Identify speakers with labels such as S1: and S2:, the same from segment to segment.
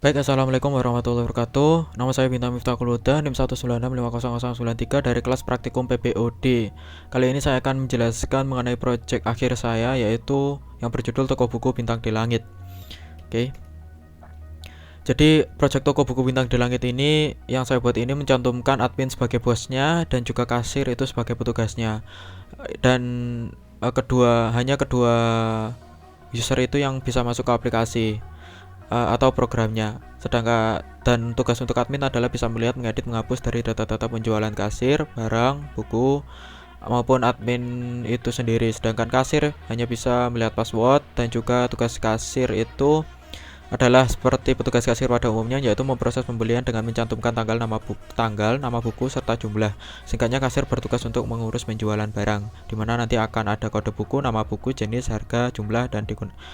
S1: Baik, assalamualaikum warahmatullahi wabarakatuh. Nama saya Bintang Miftahul Huda, NIM 196500093 dari kelas praktikum PPOD. Kali ini saya akan menjelaskan mengenai proyek akhir saya, yaitu yang berjudul Toko Buku Bintang di Langit. Oke. Jadi proyek Toko Buku Bintang di Langit ini yang saya buat ini mencantumkan admin sebagai bosnya dan juga kasir itu sebagai petugasnya. Dan hanya kedua user itu yang bisa masuk ke aplikasi atau programnya. Sedangkan dan tugas untuk admin adalah bisa melihat, mengedit, menghapus dari data-data penjualan kasir, barang, buku maupun admin itu sendiri. Sedangkan kasir hanya bisa melihat password, dan juga tugas kasir itu adalah seperti petugas kasir pada umumnya, yaitu memproses pembelian dengan mencantumkan tanggal, nama buku serta jumlah. Singkatnya, kasir bertugas untuk mengurus penjualan barang, di mana nanti akan ada kode buku, nama buku, jenis, harga, jumlah, dan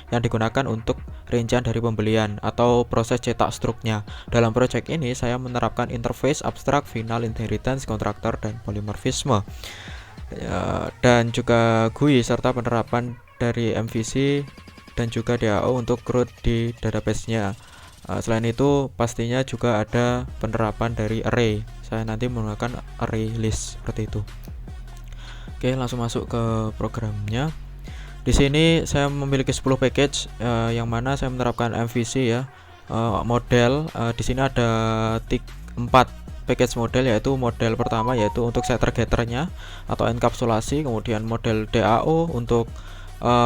S1: yang digunakan untuk rincian dari pembelian atau proses cetak struknya. Dalam proyek ini saya menerapkan interface, abstrak, final, inheritance, kontraktor, dan polimorfisme, dan juga GUI serta penerapan dari MVC dan juga DAO untuk root di database-nya. Selain itu pastinya juga ada penerapan dari array. Saya nanti menggunakan array list seperti itu. Oke, langsung masuk ke programnya. Di sini saya memiliki 10 package yang mana saya menerapkan MVC ya. Model di sini ada 4 package model, yaitu model pertama yaitu untuk setter-getternya atau enkapsulasi, kemudian model DAO untuk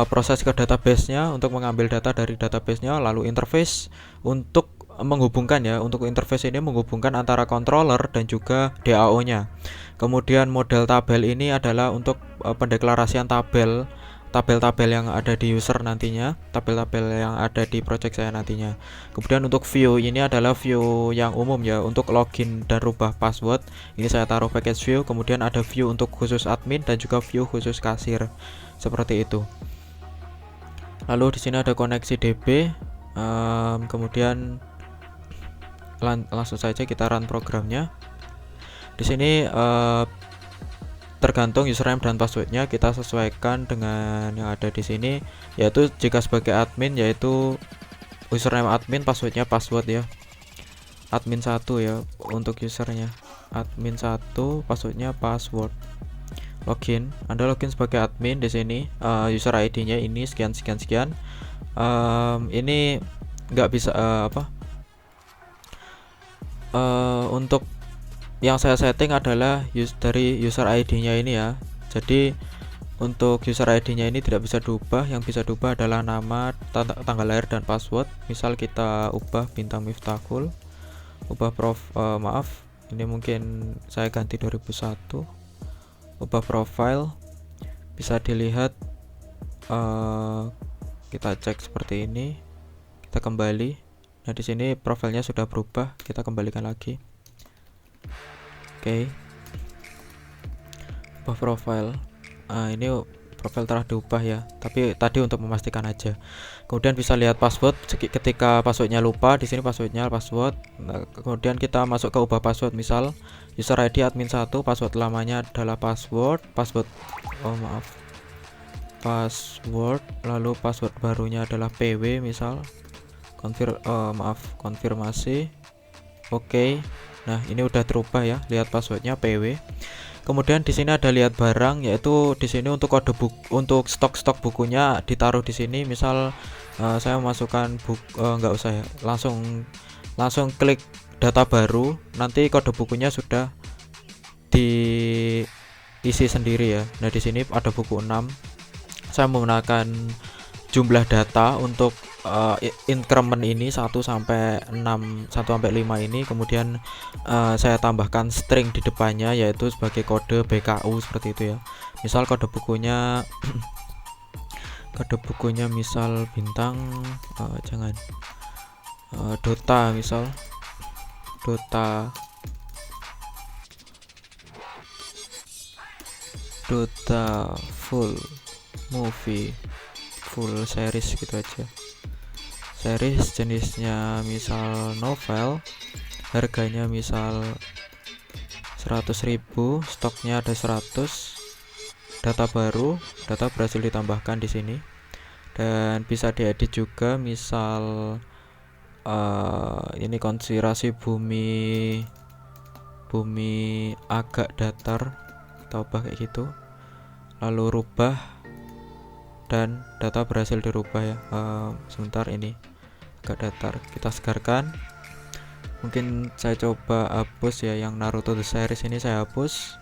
S1: proses ke database-nya untuk mengambil data dari database-nya, lalu interface untuk menghubungkan ya. Untuk interface ini menghubungkan antara controller dan juga DAO-nya. Kemudian model tabel ini adalah untuk pendeklarasian tabel-tabel yang ada di user nantinya, tabel-tabel yang ada di project saya nantinya. Kemudian untuk view ini adalah view yang umum ya, untuk login dan rubah password. Ini saya taruh package view. Kemudian ada view untuk khusus admin dan juga view khusus kasir. Seperti itu. Lalu di sini ada koneksi DB. Kemudian langsung saja kita run programnya. Di sini tergantung username dan passwordnya kita sesuaikan dengan yang ada di sini, yaitu jika sebagai admin yaitu username admin, passwordnya password ya, admin 1 ya untuk usernya, admin 1, passwordnya password. Login, Anda login sebagai admin di sini, user ID-nya ini sekian. Ini nggak bisa untuk yang saya setting adalah dari user ID-nya ini ya. Jadi untuk user ID-nya ini tidak bisa diubah, yang bisa diubah adalah nama, tanggal lahir, dan password. Misal kita ubah Bintang Miftahul, ubah ini mungkin saya ganti 2001. Ubah profile, bisa dilihat, kita cek seperti ini, kita kembali. Nah di sini profilnya sudah berubah, kita kembalikan lagi. Oke. Ubah profile. Ini profil telah diubah ya, tapi tadi untuk memastikan aja. Kemudian bisa lihat password ketika passwordnya lupa. Di sini passwordnya password. Nah, kemudian kita masuk ke ubah password, misal user ID admin 1, password lamanya adalah password, lalu password barunya adalah PW, misal konfirmasi. Oke. Nah, ini udah terubah ya, lihat passwordnya PW. Kemudian di sini ada lihat barang, yaitu di sini untuk kode untuk stok bukunya ditaruh di sini. Misal saya memasukkan nggak usah ya, langsung klik data baru, nanti kode bukunya sudah diisi sendiri ya. Nah di sini ada buku 6. Saya menggunakan jumlah data untuk increment ini 1 sampai 5 ini. Kemudian saya tambahkan string di depannya, yaitu sebagai kode BKU seperti itu ya. Misal kode bukunya misal bintang, Dota, misal Dota full movie, full series gitu aja. Series jenisnya misal novel, harganya misal 100.000, stoknya ada 100, data berhasil ditambahkan di sini, dan bisa diedit juga. Misal ini konspirasi bumi agak datar, kita ubah kayak gitu, lalu rubah dan data berhasil dirubah ya. Sebentar, ini agak datar, kita segarkan. Mungkin saya coba hapus ya, yang Naruto The Series ini saya hapus.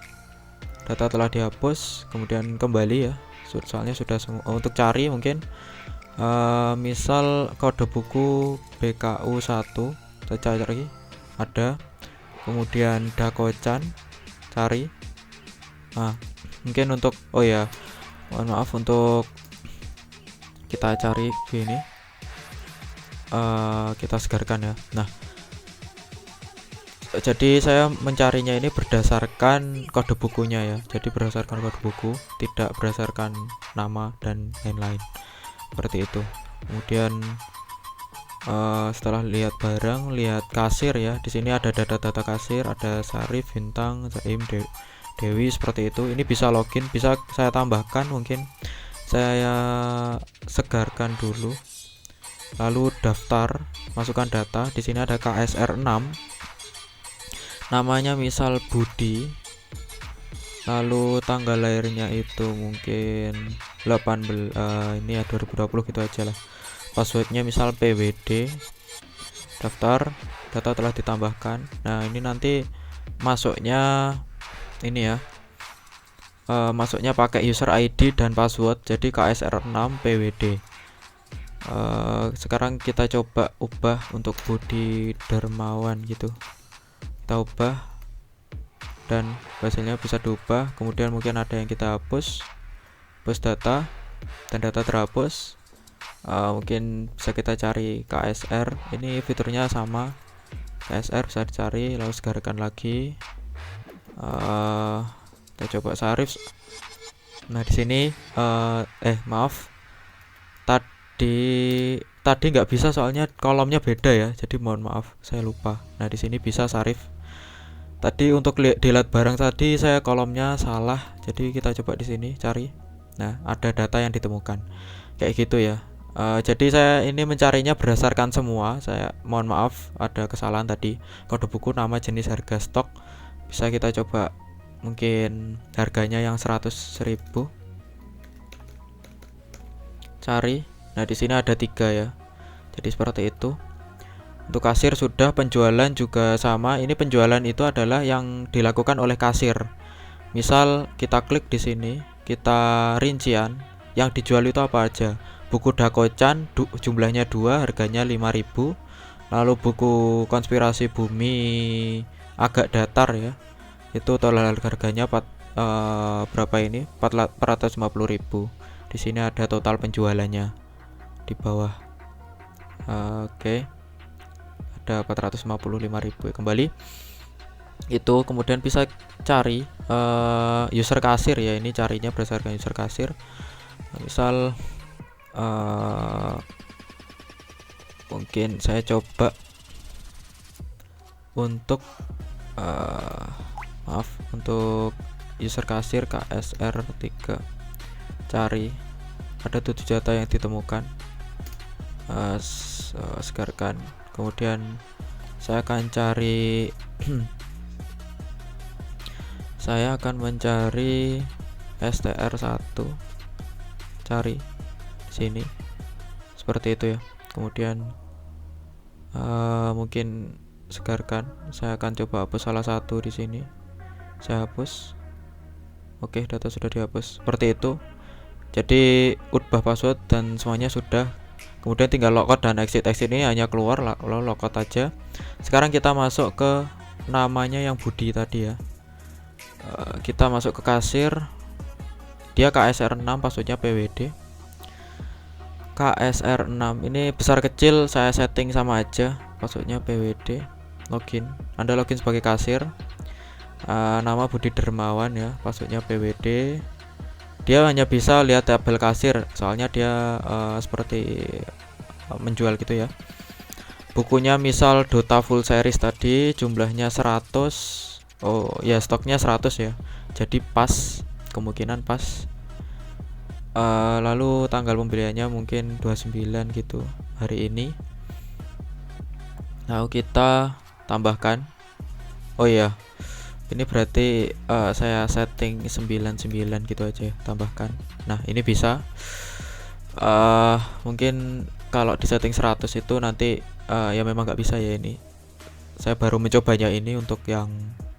S1: Data telah dihapus, kemudian kembali ya, soalnya sudah semua. Untuk cari mungkin misal kode buku BKU 1 saya cari, ada. Kemudian Dako-chan, cari. Nah, mungkin untuk mohon maaf, untuk kita cari gini, kita segarkan ya. Nah, jadi saya mencarinya ini berdasarkan kode bukunya ya, jadi berdasarkan kode buku, tidak berdasarkan nama dan lain-lain, seperti itu. Kemudian setelah lihat barang, lihat kasir ya, di sini ada data-data kasir, ada Sarif, Bintang, Zaim, Dewi, seperti itu. Ini bisa login, bisa saya tambahkan, mungkin saya segarkan dulu. Lalu daftar, masukkan data. Di sini ada KSR 6, namanya misal Budi, lalu tanggal lahirnya itu mungkin 18 ini ya 2020 gitu aja lah. Passwordnya misal PWD. Daftar, data telah ditambahkan. Nah, ini nanti masuknya ini ya, masuknya pakai user ID dan password, jadi KSR 6 PWD. Sekarang kita coba ubah untuk Budi Darmawan gitu, kita ubah dan hasilnya bisa diubah. Kemudian mungkin ada yang kita hapus data dan data terhapus. Mungkin bisa kita cari KSR, ini fiturnya sama, KSR bisa dicari, lalu segarkan lagi. Kita coba Sarif. Nah, di sini maaf, tadi nggak bisa soalnya kolomnya beda ya, jadi mohon maaf, saya lupa. Nah, di sini bisa Sarif. Tadi untuk dilihat barang tadi saya kolomnya salah, jadi kita coba di sini cari. Nah, ada data yang ditemukan kayak gitu ya. Jadi saya ini mencarinya berdasarkan semua. Saya mohon maaf ada kesalahan tadi. Kode buku, nama, jenis, harga, stok. Bisa kita coba mungkin harganya yang 100.000. Cari. Nah, di sini ada 3 ya. Jadi seperti itu. Untuk kasir sudah, penjualan juga sama. Ini penjualan itu adalah yang dilakukan oleh kasir. Misal kita klik di sini, kita rincian, yang dijual itu apa aja. Buku Dako-chan jumlahnya 2, harganya 5.000. Lalu buku konspirasi bumi agak datar ya, itu total harganya berapa ini? 450.000. Di sini ada total penjualannya di bawah. Oke. Ada 455.000 kembali itu. Kemudian bisa cari user kasir ya, ini carinya berdasarkan user kasir. Misal mungkin saya coba untuk untuk user kasir KSR 3, cari, ada 7 data yang ditemukan. Segarkan. Kemudian saya akan cari saya akan mencari STR1, cari di sini seperti itu ya. Kemudian mungkin segarkan. Saya akan coba hapus salah satu di sini, saya hapus. Oke, data sudah dihapus seperti itu. Jadi ubah password dan semuanya sudah. Kemudian tinggal logout dan exit ini hanya keluar, lalu logout aja. Sekarang kita masuk ke namanya yang Budi tadi ya. Kita masuk ke kasir, dia KSR 6, passwordnya PWD. KSR 6 ini besar kecil saya setting sama aja, passwordnya PWD. Login, Anda login sebagai kasir. Nama Budi Darmawan ya, passwordnya PWD. Dia hanya bisa lihat tabel kasir, soalnya dia seperti menjual gitu ya. Bukunya misal Dota full series tadi jumlahnya 100. Oh ya, stoknya 100 ya, jadi pas, kemungkinan pas. Lalu tanggal pembeliannya mungkin 29 gitu, hari ini. Lalu kita tambahkan. Oh iya, ini berarti saya setting 99 gitu aja ya, tambahkan. Nah, ini bisa mungkin kalau di setting 100 itu nanti ya memang nggak bisa ya ini. Saya baru mencobanya ini untuk yang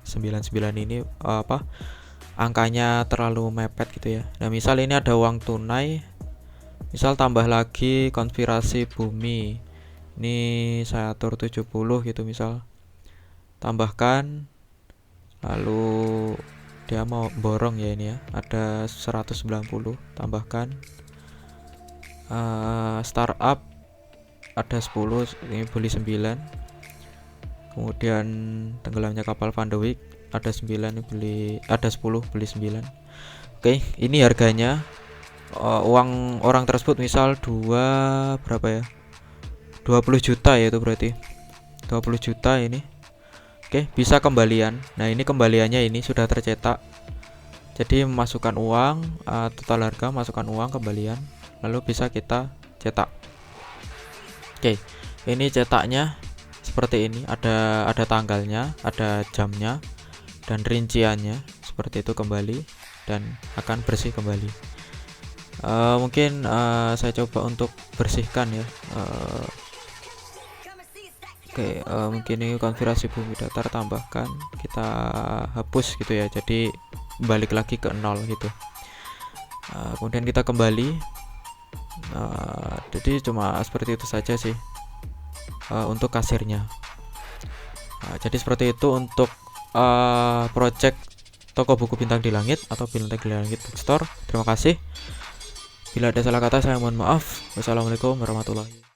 S1: 99 ini angkanya terlalu mepet gitu ya. Nah, misal ini ada uang tunai, misal tambah lagi konspirasi bumi. Ini saya atur 70 gitu misal. Tambahkan, lalu dia mau borong ya ini ya. Ada 190, tambahkan. Startup ada 10, ini beli 9. Kemudian tenggelamnya kapal Van de Wijk ada 9, beli ada 10, beli 9. Oke, ini harganya. Uang orang tersebut misal berapa ya? 20 juta ya, itu berarti 20 juta ini. Oke, bisa kembalian. Nah, ini kembaliannya ini sudah tercetak. Jadi masukkan uang, total harga, masukkan uang, kembalian, lalu bisa kita cetak. Oke, ini cetaknya seperti ini, ada tanggalnya, ada jamnya, dan rinciannya seperti itu kembali, dan akan bersih kembali. Mungkin saya coba untuk bersihkan ya. Oke, mungkin ini konfigurasi bumi datar, tambahkan, kita hapus gitu ya, jadi balik lagi ke 0 gitu. Kemudian kita kembali. Jadi cuma seperti itu saja sih untuk kasirnya. Jadi seperti itu untuk project toko buku Bintang di Langit atau Bintang di Langit Bookstore. Terima kasih. Bila ada salah kata saya mohon maaf. Wassalamualaikum warahmatullahi wabarakatuh.